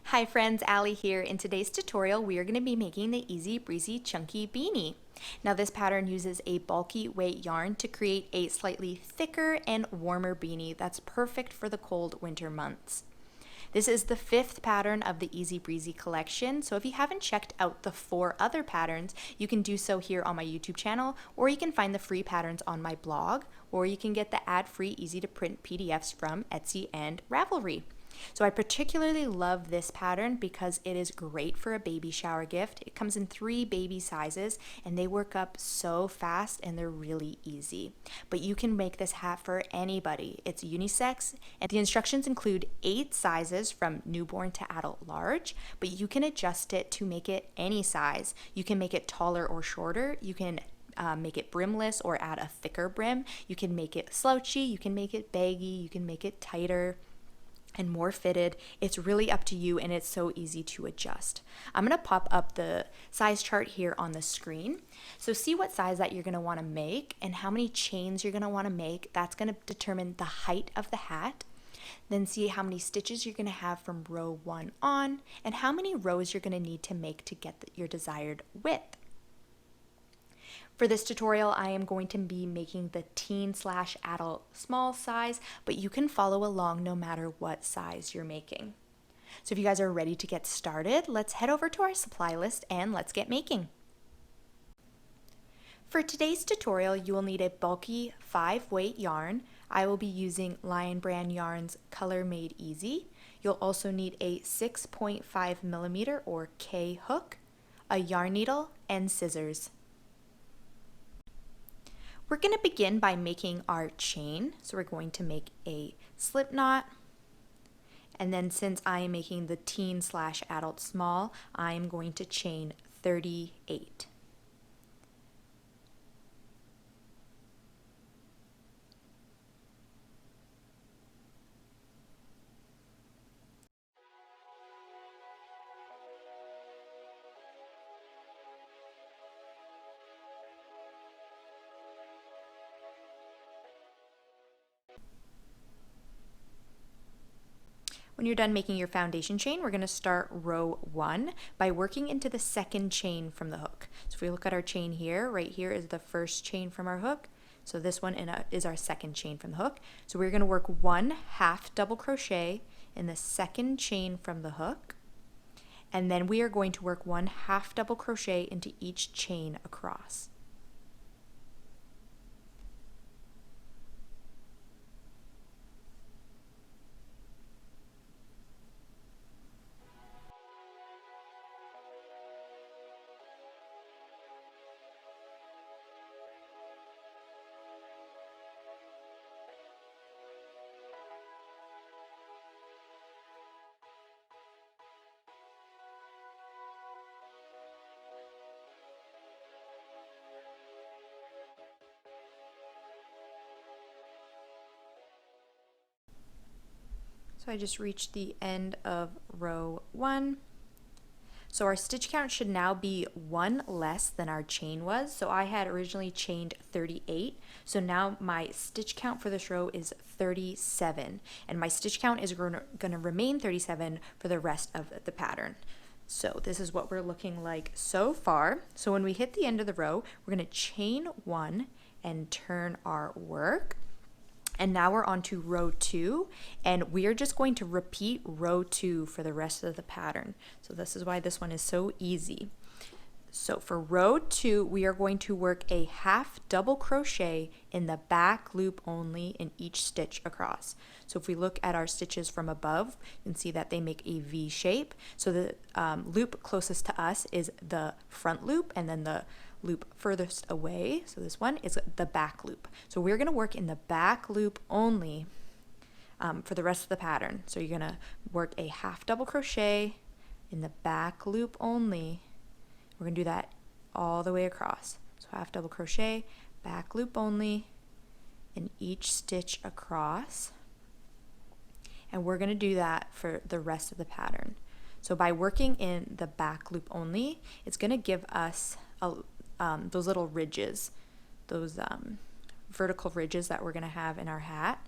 Hi friends, Allie here. In today's tutorial, we are going to be making the Easy Breezy Chunky Beanie. Now this pattern uses a bulky weight yarn to create a slightly thicker and warmer beanie that's perfect for the cold winter months. This is the 5th pattern of the Easy Breezy collection, so if you haven't checked out the 4 other patterns, you can do so here on my YouTube channel, or you can find the free patterns on my blog, or you can get the ad-free easy-to-print PDFs from Etsy and Ravelry. So I particularly love this pattern because it is great for a baby shower gift. It comes in 3 baby sizes and they work up so fast and they're really easy. But you can make this hat for anybody. It's unisex and the instructions include 8 sizes from newborn to adult large, but you can adjust it to make it any size. You can make it taller or shorter. You can make it brimless or add a thicker brim. You can make it slouchy. You can make it baggy. You can make it tighter and more fitted. It's really up to you and it's so easy to adjust. I'm gonna pop up the size chart here on the screen. So see what size that you're gonna wanna make and how many chains you're gonna wanna make. That's gonna determine the height of the hat. Then see how many stitches you're gonna have from row 1 on and how many rows you're gonna need to make to get your desired width. For this tutorial, I am going to be making the teen/adult small size, but you can follow along no matter what size you're making. So if you guys are ready to get started, let's head over to our supply list and let's get making. For today's tutorial, you will need a bulky 5-weight yarn. I will be using Lion Brand Yarn's Color Made Easy. You'll also need a 6.5mm or K hook, a yarn needle, and scissors. We're going to begin by making our chain. So we're going to make a slip knot. And then since I am making the teen/adult small, I am going to chain 38. When you're done making your foundation chain, we're going to start row 1 by working into the second chain from the hook. So if we look at our chain here, right here is the first chain from our hook. So this one is our second chain from the hook. So we're going to work 1 half double crochet in the second chain from the hook. And then we are going to work 1 half double crochet into each chain across. So I just reached the end of row 1. So our stitch count should now be 1 less than our chain was. So I had originally chained 38. So now my stitch count for this row is 37. And my stitch count is going to remain 37 for the rest of the pattern. So this is what we're looking like so far. So when we hit the end of the row, we're going to chain 1 and turn our work. And now we're on to row 2, and we are just going to repeat row 2 for the rest of the pattern. So this is why this one is so easy. So for row 2, we are going to work a half double crochet in the back loop only in each stitch across. So if we look at our stitches from above, you can see that they make a V shape. So the loop closest to us is the front loop, and then the loop furthest away, so this one is the back loop. So we're going to work in the back loop only for the rest of the pattern. So you're going to work a half double crochet in the back loop only. We're going to do that all the way across. So half double crochet, back loop only in each stitch across. And we're going to do that for the rest of the pattern. So by working in the back loop only, it's going to give us those little ridges, those vertical ridges that we're going to have in our hat.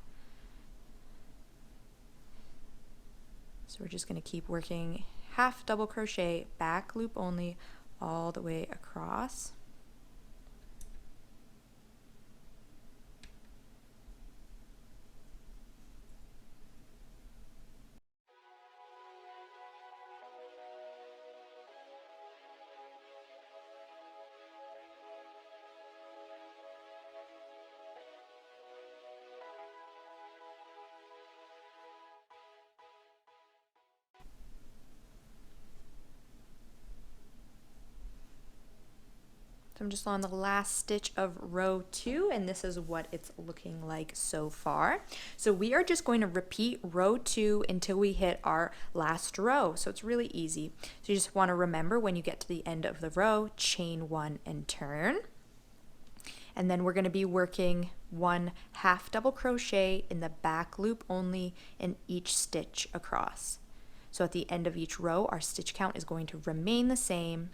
So we're just going to keep working half double crochet, back loop only, all the way across. So I'm just on the last stitch of row 2, and this is what it's looking like so far. So we are just going to repeat row 2 until we hit our last row. So it's really easy. So you just want to remember, when you get to the end of the row, chain 1 and turn. And then we're going to be working 1 half double crochet in the back loop only in each stitch across. So at the end of each row, our stitch count is going to remain the same.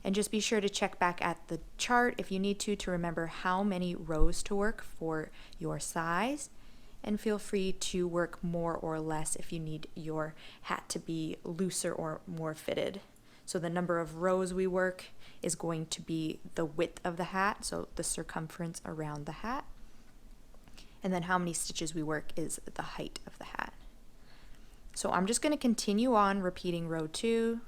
And just be sure to check back at the chart if you need to remember how many rows to work for your size. And feel free to work more or less if you need your hat to be looser or more fitted. So the number of rows we work is going to be the width of the hat, so the circumference around the hat. And then how many stitches we work is the height of the hat. So I'm just going to continue on repeating row 2.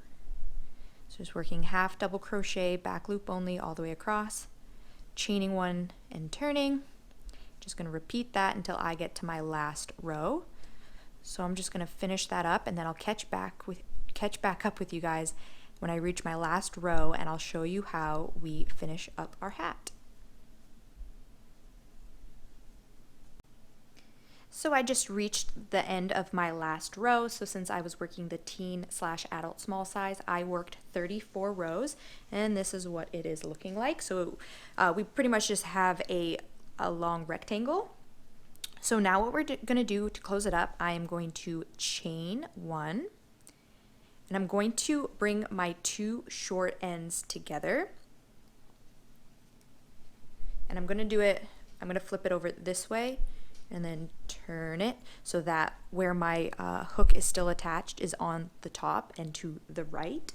So just working half double crochet, back loop only, all the way across, chaining 1 and turning. Just going to repeat that until I get to my last row. So I'm just going to finish that up, and then I'll catch back up with you guys when I reach my last row, and I'll show you how we finish up our hat. So I just reached the end of my last row. So since I was working the teen/adult small size, I worked 34 rows, and this is what it is looking like. So we pretty much just have a long rectangle. So now what we're going to do to close it up, I am going to chain 1, and I'm going to bring my 2 short ends together, and I'm going to flip it over this way and then turn it so that where my hook is still attached is on the top and to the right,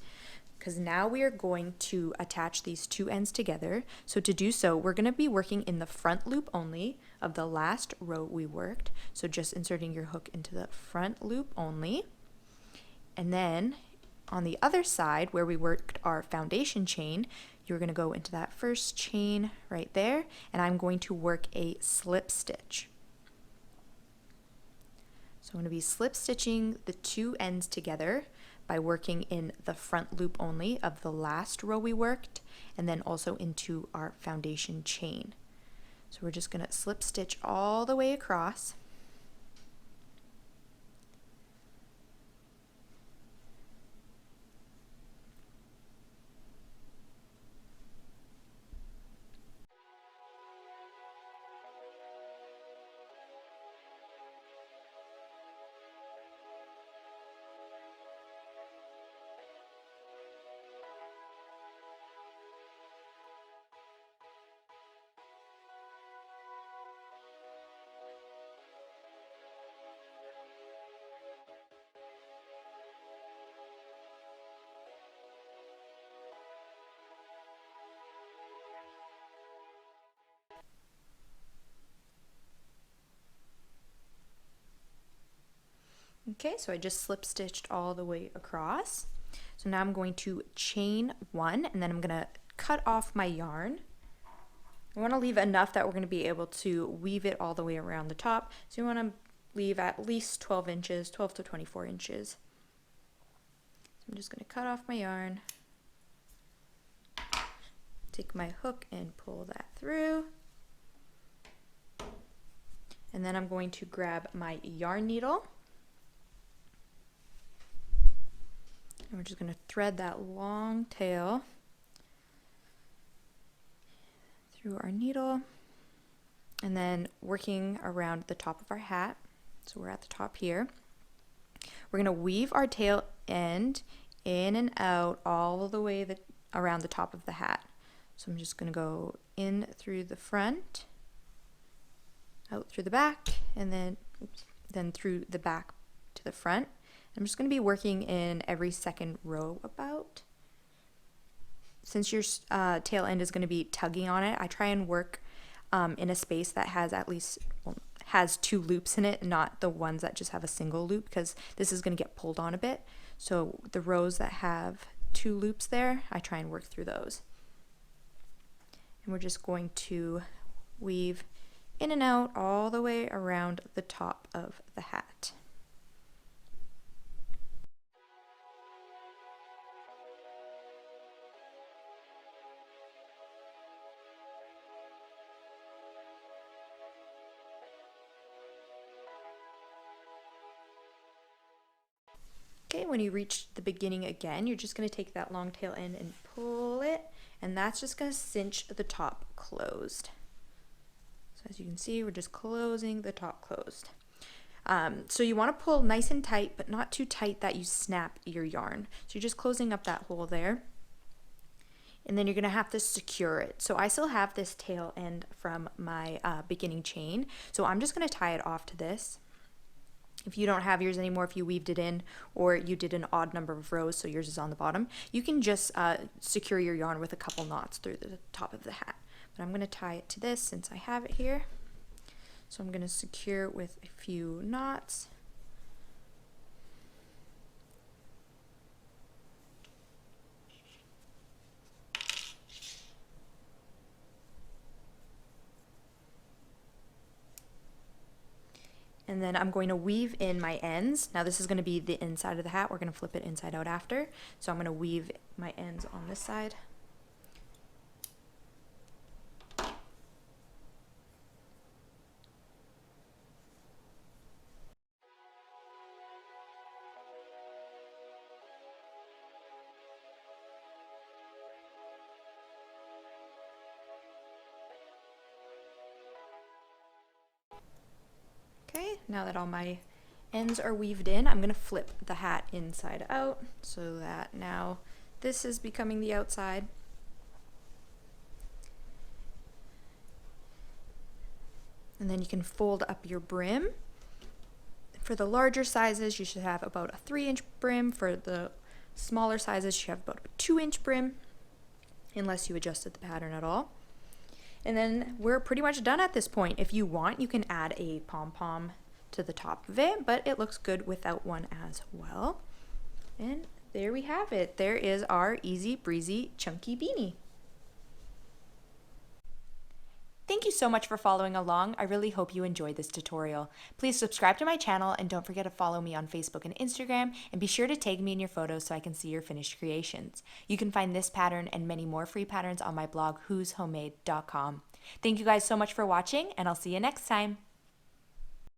because now we are going to attach these 2 ends together. So to do so, we're going to be working in the front loop only of the last row we worked. So just inserting your hook into the front loop only, and then on the other side where we worked our foundation chain, you're going to go into that first chain right there, and I'm going to work a slip stitch. So I'm going to be slip stitching the 2 ends together by working in the front loop only of the last row we worked, and then also into our foundation chain. So we're just going to slip stitch all the way across. Okay, so I just slip stitched all the way across. So now I'm going to chain 1, and then I'm going to cut off my yarn. I want to leave enough that we're going to be able to weave it all the way around the top. So you want to leave at least 12 inches, 12 to 24 inches. So I'm just going to cut off my yarn, take my hook and pull that through. And then I'm going to grab my yarn needle. And we're just going to thread that long tail through our needle, and then working around the top of our hat. So we're at the top here. We're going to weave our tail end in and out all the way around the top of the hat. So I'm just going to go in through the front, out through the back, and then through the back to the front. I'm just going to be working in every second row about. Since your tail end is going to be tugging on it, I try and work in a space that has at least, well, has 2 loops in it, not the ones that just have a single loop, because this is going to get pulled on a bit. So the rows that have 2 loops there, I try and work through those. And we're just going to weave in and out all the way around the top of the hat. Okay, when you reach the beginning again, you're just going to take that long tail end and pull it, and that's just going to cinch the top closed. So as you can see, we're just closing the top closed. So you want to pull nice and tight, but not too tight that you snap your yarn. So you're just closing up that hole there. And then you're going to have to secure it. So I still have this tail end from my beginning chain. So I'm just going to tie it off to this. If you don't have yours anymore, if you weaved it in or you did an odd number of rows, so yours is on the bottom, you can just secure your yarn with a couple knots through the top of the hat. But I'm going to tie it to this since I have it here. So I'm going to secure with a few knots. And then I'm going to weave in my ends. Now this is going to be the inside of the hat. We're going to flip it inside out after. So I'm going to weave my ends on this side. Okay, now that all my ends are weaved in, I'm going to flip the hat inside out so that now this is becoming the outside. And then you can fold up your brim. For the larger sizes, you should have about a 3-inch brim. For the smaller sizes, you should have about a 2-inch brim, unless you adjusted the pattern at all. And then we're pretty much done at this point. If you want, you can add a pom-pom to the top of it, but it looks good without one as well. And there we have it. There is our easy breezy chunky beanie. Thank you so much for following along. I really hope you enjoyed this tutorial. Please subscribe to my channel and don't forget to follow me on Facebook and Instagram, and be sure to tag me in your photos so I can see your finished creations. You can find this pattern and many more free patterns on my blog whoshomemade.com. Thank you guys so much for watching, and I'll see you next time.